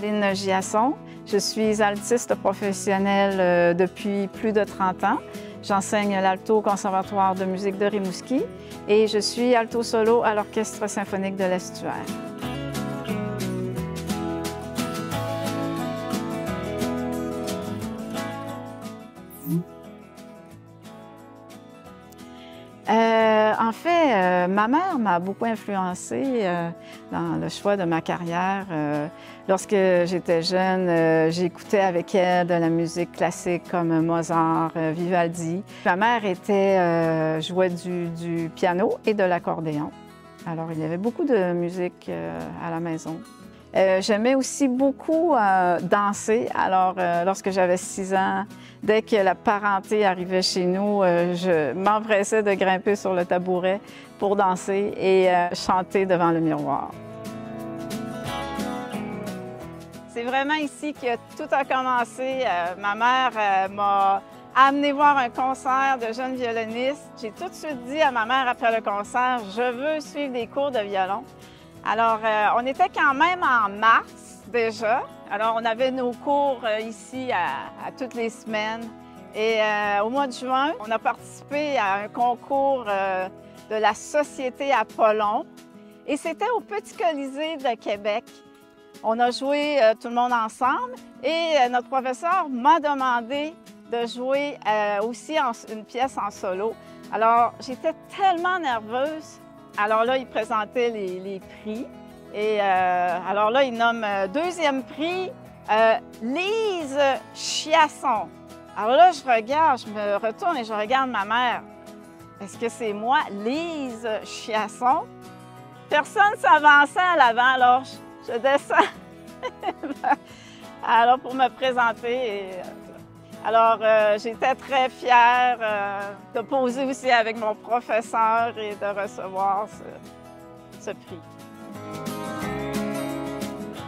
Lynn Giasson. Je suis altiste professionnelle depuis plus de 30 ans. J'enseigne l'alto au Conservatoire de musique de Rimouski et je suis alto solo à l'Orchestre symphonique de l'Estuaire. En fait, ma mère m'a beaucoup influencée dans le choix de ma carrière. Lorsque j'étais jeune, j'écoutais avec elle de la musique classique comme Mozart, Vivaldi. Ma mère jouait du piano et de l'accordéon. Alors, il y avait beaucoup de musique à la maison. J'aimais aussi beaucoup danser. Alors, lorsque j'avais 6 ans, dès que la parenté arrivait chez nous, je m'empressais de grimper sur le tabouret pour danser et chanter devant le miroir. C'est vraiment ici que tout a commencé. Ma mère m'a amené voir un concert de jeunes violonistes. J'ai tout de suite dit à ma mère après le concert, « Je veux suivre des cours de violon ». Alors, on était quand même en mars déjà. Alors, on avait nos cours ici à toutes les semaines. Et au mois de juin, on a participé à un concours de la Société Apollon. Et c'était au Petit Colisée de Québec. On a joué tout le monde ensemble et notre professeur m'a demandé de jouer aussi une pièce en solo. Alors, j'étais tellement nerveuse. Alors là, il présentait les prix. Et alors là, il nomme deuxième prix, Lise Chiasson. Alors là, je me retourne et je regarde ma mère. Est-ce que c'est moi, Lise Chiasson? Personne ne s'avançait à l'avant, alors je descends alors pour me présenter. Alors, j'étais très fière de poser aussi avec mon professeur et de recevoir ce prix.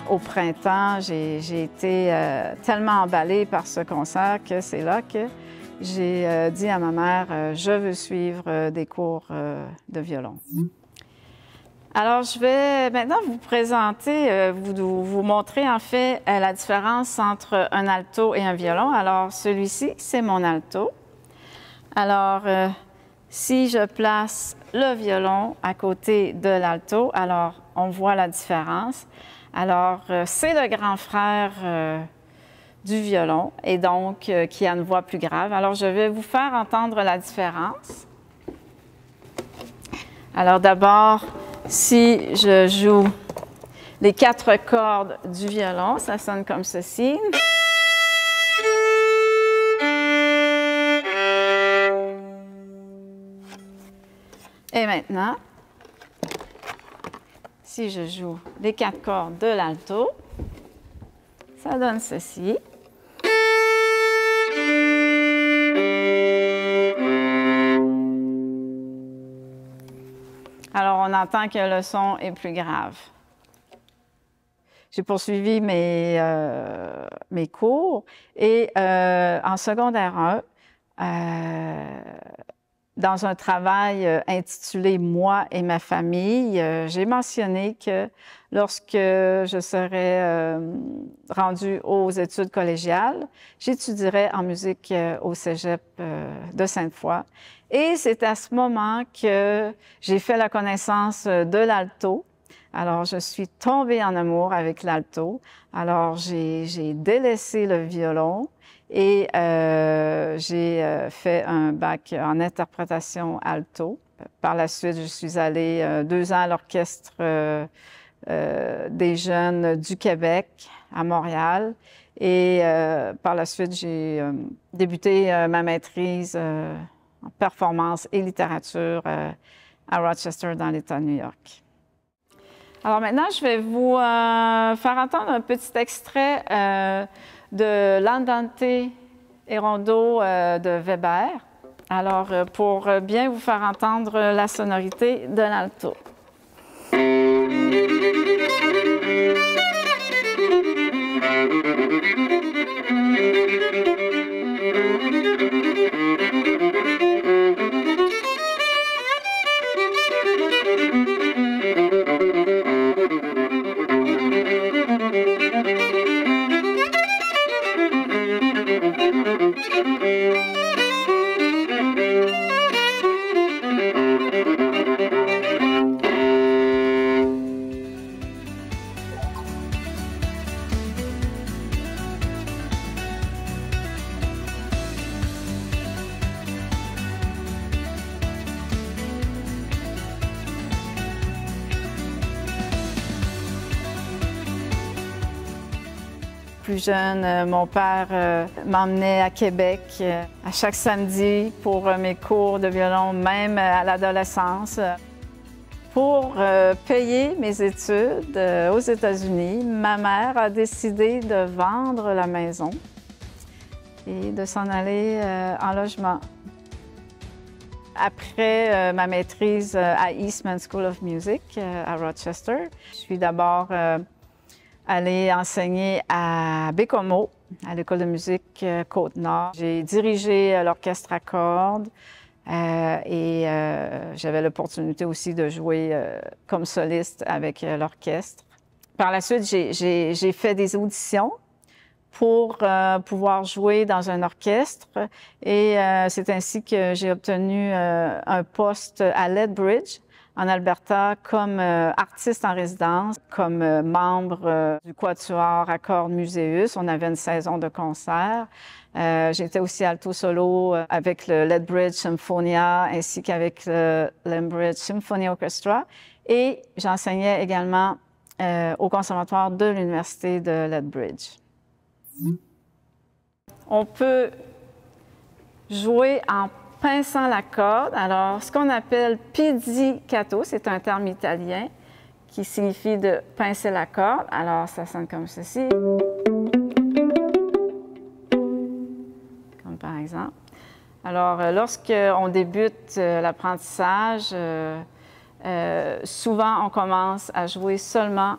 Au printemps, j'ai été tellement emballée par ce concert que c'est là que j'ai dit à ma mère, je veux suivre des cours de violon. Alors, je vais maintenant vous présenter, vous montrer en fait la différence entre un alto et un violon. Alors, celui-ci, c'est mon alto. Alors, si je place le violon à côté de l'alto, alors on voit la différence. Alors, c'est le grand frère du violon et donc qui a une voix plus grave. Alors, je vais vous faire entendre la différence. Alors, d'abord, si je joue les 4 cordes du violon, ça sonne comme ceci. Et maintenant, si je joue les 4 cordes de l'alto, ça donne ceci. Alors, on entend que le son est plus grave. J'ai poursuivi mes cours et en secondaire 1, dans un travail intitulé « Moi et ma famille », j'ai mentionné que lorsque je serais rendue aux études collégiales, j'étudierais en musique au Cégep de Sainte-Foy. Et c'est à ce moment que j'ai fait la connaissance de l'alto. Alors, je suis tombée en amour avec l'alto. Alors, j'ai délaissé le violon et j'ai fait un bac en interprétation alto. Par la suite, je suis allée 2 ans à l'Orchestre des jeunes du Québec à Montréal. Et par la suite, j'ai débuté ma maîtrise en performance et littérature à Rochester, dans l'État de New York. Alors maintenant, je vais vous faire entendre un petit extrait de l'Andante et Rondo de Weber. Alors, pour bien vous faire entendre la sonorité de l'alto. plus jeune, mon père m'emmenait à Québec à chaque samedi pour mes cours de violon, même à l'adolescence. Pour payer mes études aux États-Unis, ma mère a décidé de vendre la maison et de s'en aller en logement. Après ma maîtrise à Eastman School of Music à Rochester, je suis d'abord allée enseigner à Baie-Comeau, à l'École de musique Côte-Nord. J'ai dirigé l'orchestre à cordes. J'avais l'opportunité aussi de jouer comme soliste avec l'orchestre. Par la suite, j'ai fait des auditions pour pouvoir jouer dans un orchestre et c'est ainsi que j'ai obtenu un poste à Lethbridge, en Alberta, comme artiste en résidence, comme membre du Quatuor à cordes Muséus. On avait une saison de concerts. J'étais aussi alto solo avec le Lethbridge Symphonia ainsi qu'avec le Lethbridge Symphony Orchestra. Et j'enseignais également au conservatoire de l'Université de Lethbridge. On peut jouer en pinçant la corde. Alors, ce qu'on appelle pizzicato, c'est un terme italien qui signifie de pincer la corde. Alors, ça sonne comme ceci. Comme par exemple. Alors, lorsqu'on débute l'apprentissage, souvent on commence à jouer seulement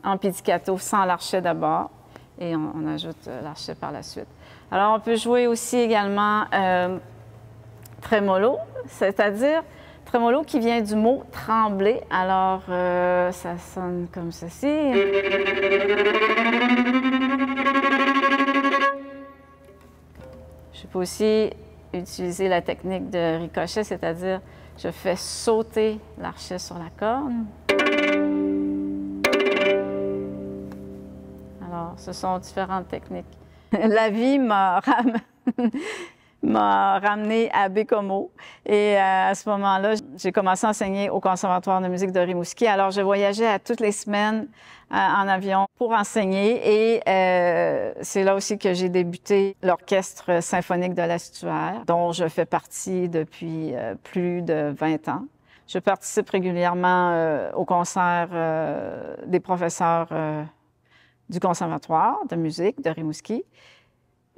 en pizzicato, sans l'archet d'abord, et on ajoute l'archet par la suite. Alors, on peut jouer aussi également trémolo, c'est-à-dire trémolo qui vient du mot trembler. Alors, ça sonne comme ceci. Je peux aussi utiliser la technique de ricochet, c'est-à-dire je fais sauter l'archet sur la corde. Alors, ce sont différentes techniques. La vie m'a ramenée à Baie-Comeau et à ce moment-là, j'ai commencé à enseigner au Conservatoire de musique de Rimouski. Alors, je voyageais à toutes les semaines en avion pour enseigner et c'est là aussi que j'ai débuté l'Orchestre symphonique de l'Estuaire, dont je fais partie depuis plus de 20 ans. Je participe régulièrement aux concerts des professeurs du Conservatoire de musique de Rimouski.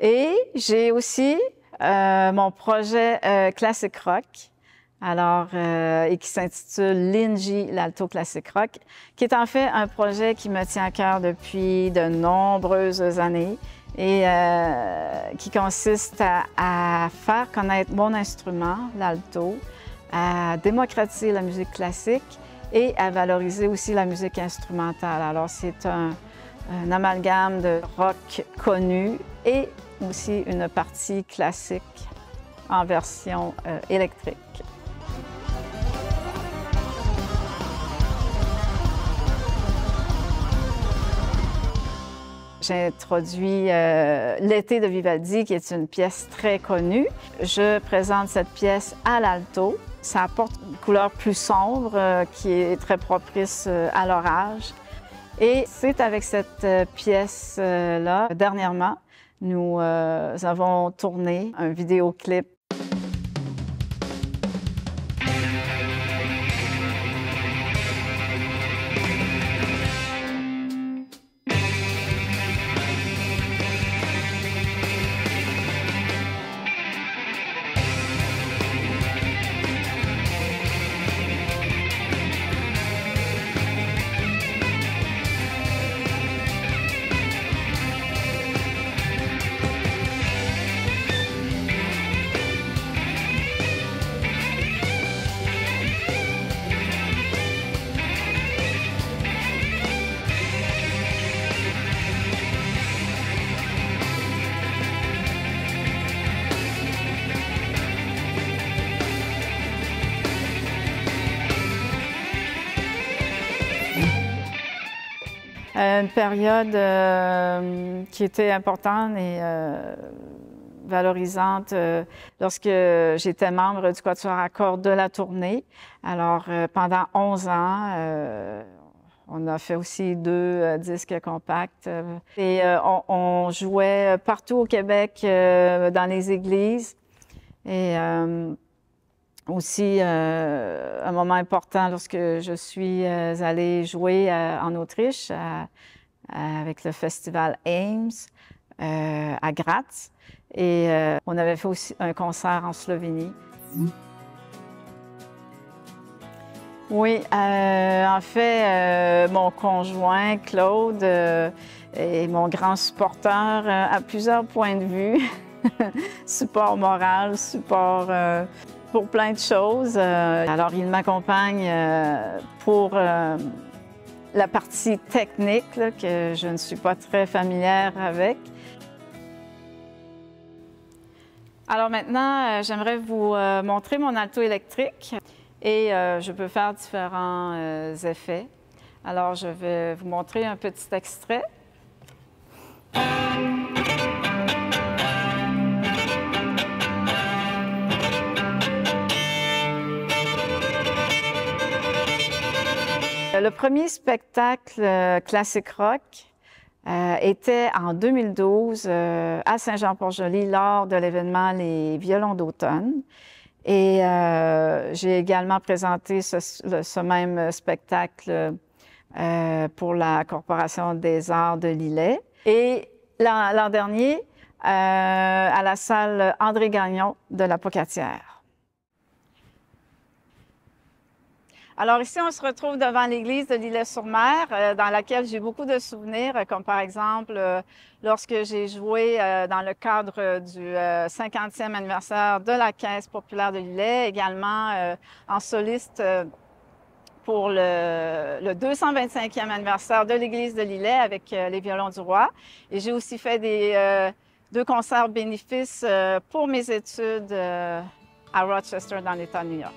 Et j'ai aussi mon projet Classic Rock, et qui s'intitule l'INGI, l'Alto Classic Rock, qui est en fait un projet qui me tient à cœur depuis de nombreuses années et qui consiste à faire connaître mon instrument, l'alto, à démocratiser la musique classique et à valoriser aussi la musique instrumentale. Alors, c'est un amalgame de rock connu et aussi une partie classique en version électrique. J'ai introduit L'été de Vivaldi, qui est une pièce très connue. Je présente cette pièce à l'alto. Ça apporte une couleur plus sombre qui est très propice à l'orage. Et c'est avec cette pièce-là, dernièrement, nous avons tourné un vidéoclip. Une période qui était importante et valorisante lorsque j'étais membre du Quatuor à cordes de la Tournée. Alors, pendant 11 ans, On a fait aussi 2 disques compacts. Et on jouait partout au Québec, dans les églises. Et aussi, un moment important lorsque je suis allée jouer en Autriche avec le festival Ames à Graz. Et on avait fait aussi un concert en Slovénie. Oui, en fait, mon conjoint, Claude, est mon grand supporter à plusieurs points de vue. Support moral, support pour plein de choses. Alors, il m'accompagne pour la partie technique, là, que je ne suis pas très familière avec. Alors maintenant, j'aimerais vous montrer mon alto électrique et je peux faire différents effets. Alors, je vais vous montrer un petit extrait. Le premier spectacle classique rock était en 2012 à Saint-Jean-Port-Joli lors de l'événement Les Violons d'automne. Et j'ai également présenté ce même spectacle pour la Corporation des arts de Lillet. Et l'an dernier, à la salle André Gagnon de la Pocatière. Alors ici, on se retrouve devant l'église de Lillet-sur-Mer, dans laquelle j'ai beaucoup de souvenirs, comme par exemple lorsque j'ai joué dans le cadre du 50e anniversaire de la Caisse populaire de Lillet, également en soliste pour le 225e anniversaire de l'église de Lillet avec les Violons du Roi. Et j'ai aussi fait des 2 concerts bénéfices pour mes études à Rochester, dans l'État de New York.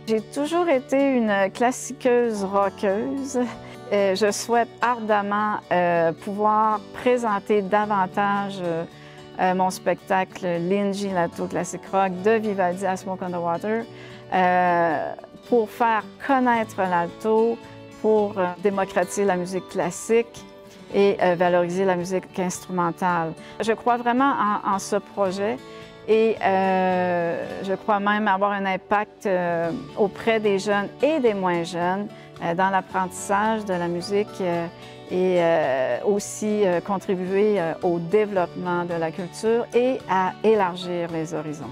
J'ai toujours été une classiqueuse rockeuse. Je souhaite ardemment pouvoir présenter davantage mon spectacle Linji, l'alto classique rock de Vivaldi à Smoke on the Water pour faire connaître l'alto, pour démocratiser la musique classique et valoriser la musique instrumentale. Je crois vraiment en ce projet. Et je crois même avoir un impact auprès des jeunes et des moins jeunes dans l'apprentissage de la musique et aussi contribuer au développement de la culture et à élargir les horizons.